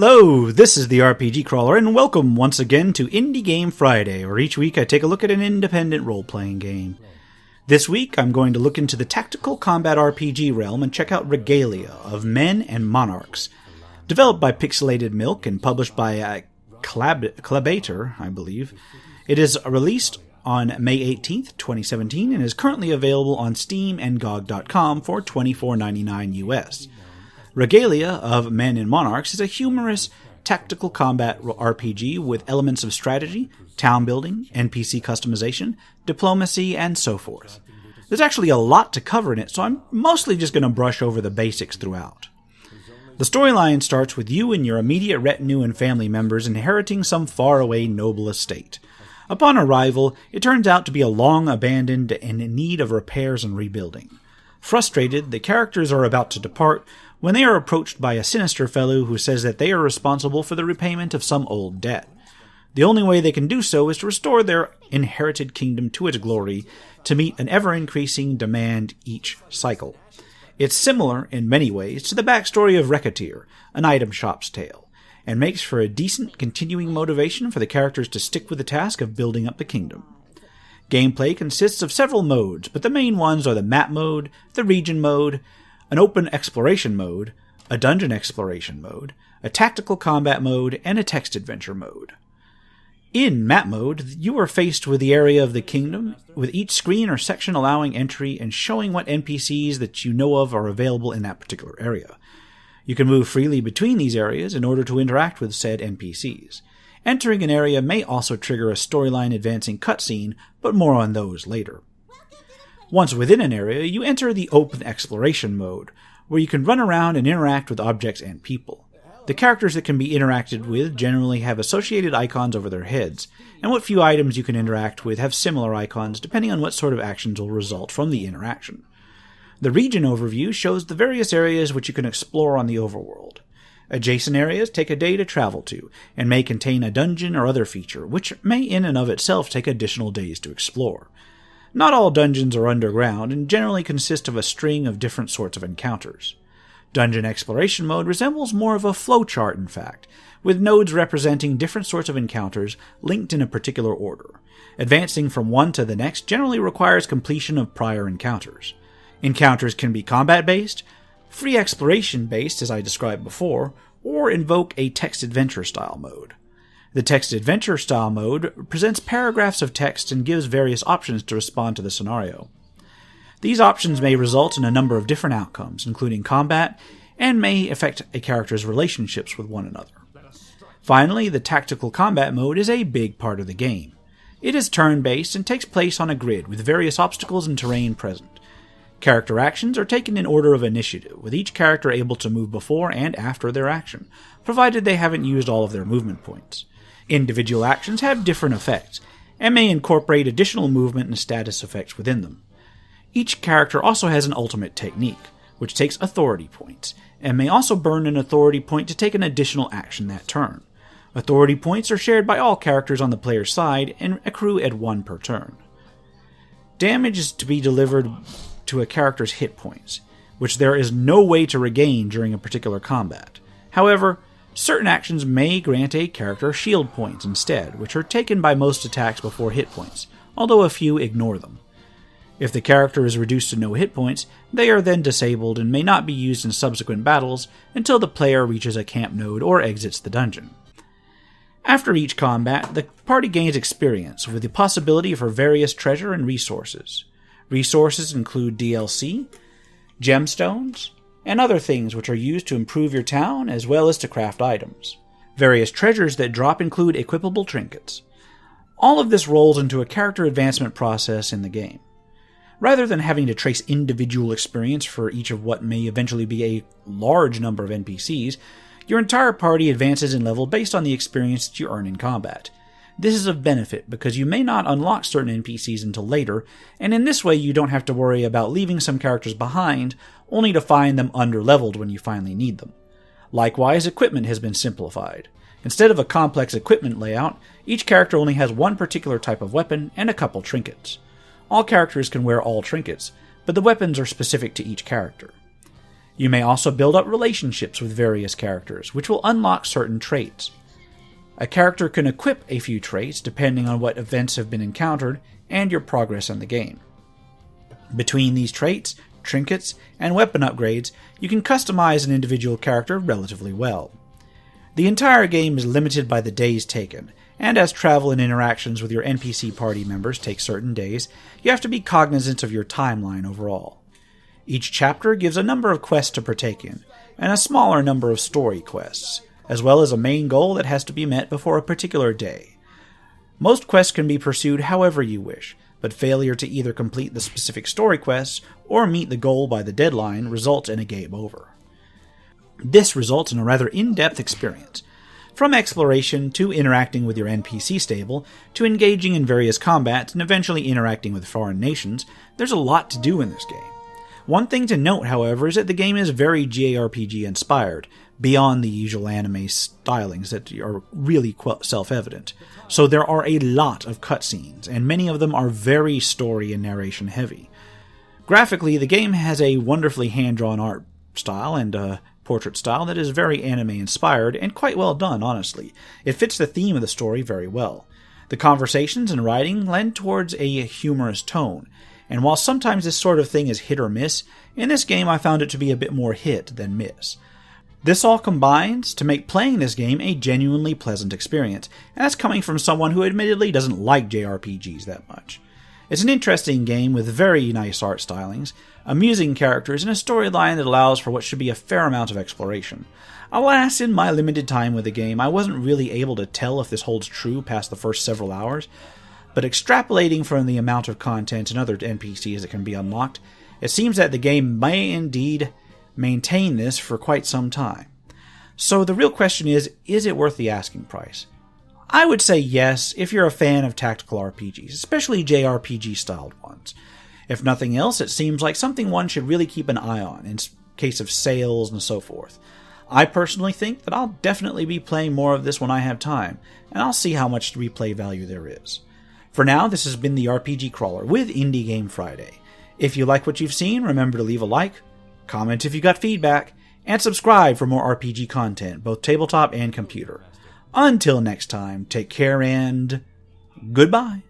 Hello, this is the RPG Crawler, and welcome once again to Indie Game Friday, where each week I take a look at an independent role-playing game. This week I'm going to look into the tactical combat RPG realm and check out Regalia of Men and Monarchs. Developed by Pixelated Milk and published by Clabator, I believe. It is released on May 18th, 2017, and is currently available on Steam and GOG.com for $24.99 US. Regalia of Men and Monarchs is a humorous tactical combat RPG with elements of strategy, town building, NPC customization, diplomacy, and so forth. There's actually a lot to cover in it, so I'm mostly just going to brush over the basics throughout. The storyline starts with you and your immediate retinue and family members inheriting some faraway noble estate. Upon arrival, it turns out to be a long abandoned and in need of repairs and rebuilding. Frustrated, the characters are about to depart when they are approached by a sinister fellow who says that they are responsible for the repayment of some old debt. The only way they can do so is to restore their inherited kingdom to its glory to meet an ever-increasing demand each cycle. It's similar, in many ways, to the backstory of Regalia, an item shop's tale, and makes for a decent continuing motivation for the characters to stick with the task of building up the kingdom. Gameplay consists of several modes, but the main ones are the map mode, the region mode, an open exploration mode, a dungeon exploration mode, a tactical combat mode, and a text adventure mode. In map mode, you are faced with the area of the kingdom, with each screen or section allowing entry and showing what NPCs that you know of are available in that particular area. You can move freely between these areas in order to interact with said NPCs. Entering an area may also trigger a storyline advancing cutscene, but more on those later. Once within an area, you enter the open exploration mode, where you can run around and interact with objects and people. The characters that can be interacted with generally have associated icons over their heads, and what few items you can interact with have similar icons depending on what sort of actions will result from the interaction. The region overview shows the various areas which you can explore on the overworld. Adjacent areas take a day to travel to, and may contain a dungeon or other feature, which may in and of itself take additional days to explore. Not all dungeons are underground, and generally consist of a string of different sorts of encounters. Dungeon exploration mode resembles more of a flowchart, in fact, with nodes representing different sorts of encounters linked in a particular order. Advancing from one to the next generally requires completion of prior encounters. Encounters can be combat-based, free exploration-based, as I described before, or invoke a text adventure style mode. The text adventure style mode presents paragraphs of text and gives various options to respond to the scenario. These options may result in a number of different outcomes, including combat, and may affect a character's relationships with one another. Finally, the tactical combat mode is a big part of the game. It is turn-based and takes place on a grid with various obstacles and terrain present. Character actions are taken in order of initiative, with each character able to move before and after their action, provided they haven't used all of their movement points. Individual actions have different effects, and may incorporate additional movement and status effects within them. Each character also has an ultimate technique, which takes authority points, and may also burn an authority point to take an additional action that turn. Authority points are shared by all characters on the player's side and accrue at 1 per turn. Damage is to be delivered to a character's hit points, which there is no way to regain during a particular combat. However, certain actions may grant a character shield points instead, which are taken by most attacks before hit points, although a few ignore them. If the character is reduced to no hit points, they are then disabled and may not be used in subsequent battles until the player reaches a camp node or exits the dungeon. After each combat, the party gains experience with the possibility for various treasure and resources. Resources include DLC, gemstones, and other things which are used to improve your town as well as to craft items. Various treasures that drop include equipable trinkets. All of this rolls into a character advancement process in the game. Rather than having to trace individual experience for each of what may eventually be a large number of NPCs, your entire party advances in level based on the experience that you earn in combat. This is of benefit because you may not unlock certain NPCs until later, and in this way you don't have to worry about leaving some characters behind, only to find them under-leveled when you finally need them. Likewise, equipment has been simplified. Instead of a complex equipment layout, each character only has one particular type of weapon and a couple trinkets. All characters can wear all trinkets, but the weapons are specific to each character. You may also build up relationships with various characters, which will unlock certain traits. A character can equip a few traits depending on what events have been encountered and your progress in the game. Between these traits, trinkets, and weapon upgrades, you can customize an individual character relatively well. The entire game is limited by the days taken, and as travel and interactions with your NPC party members take certain days, you have to be cognizant of your timeline overall. Each chapter gives a number of quests to partake in, and a smaller number of story quests, as well as a main goal that has to be met before a particular day. Most quests can be pursued however you wish, but failure to either complete the specific story quests or meet the goal by the deadline results in a game over. This results in a rather in-depth experience. From exploration to interacting with your NPC stable, to engaging in various combats and eventually interacting with foreign nations, there's a lot to do in this game. One thing to note, however, is that the game is very JRPG inspired, beyond the usual anime stylings that are really self-evident. So there are a lot of cutscenes, and many of them are very story and narration heavy. Graphically, the game has a wonderfully hand-drawn art style and a portrait style that is very anime-inspired and quite well done, honestly. It fits the theme of the story very well. The conversations and writing lend towards a humorous tone, and while sometimes this sort of thing is hit or miss, in this game I found it to be a bit more hit than miss. This all combines to make playing this game a genuinely pleasant experience, and that's coming from someone who admittedly doesn't like JRPGs that much. It's an interesting game with very nice art stylings, amusing characters, and a storyline that allows for what should be a fair amount of exploration. Alas, in my limited time with the game, I wasn't really able to tell if this holds true past the first several hours, but extrapolating from the amount of content and other NPCs that can be unlocked, it seems that the game may indeed maintain this for quite some time. So the real question is it worth the asking price? I would say yes if you're a fan of tactical RPGs, especially JRPG-styled ones. If nothing else, it seems like something one should really keep an eye on in case of sales and so forth. I personally think that I'll definitely be playing more of this when I have time, and I'll see how much replay value there is. For now, this has been the RPG Crawler with Indie Game Friday. If you like what you've seen, remember to leave a like, comment if you got feedback, and subscribe for more RPG content, both tabletop and computer. Until next time, take care and goodbye.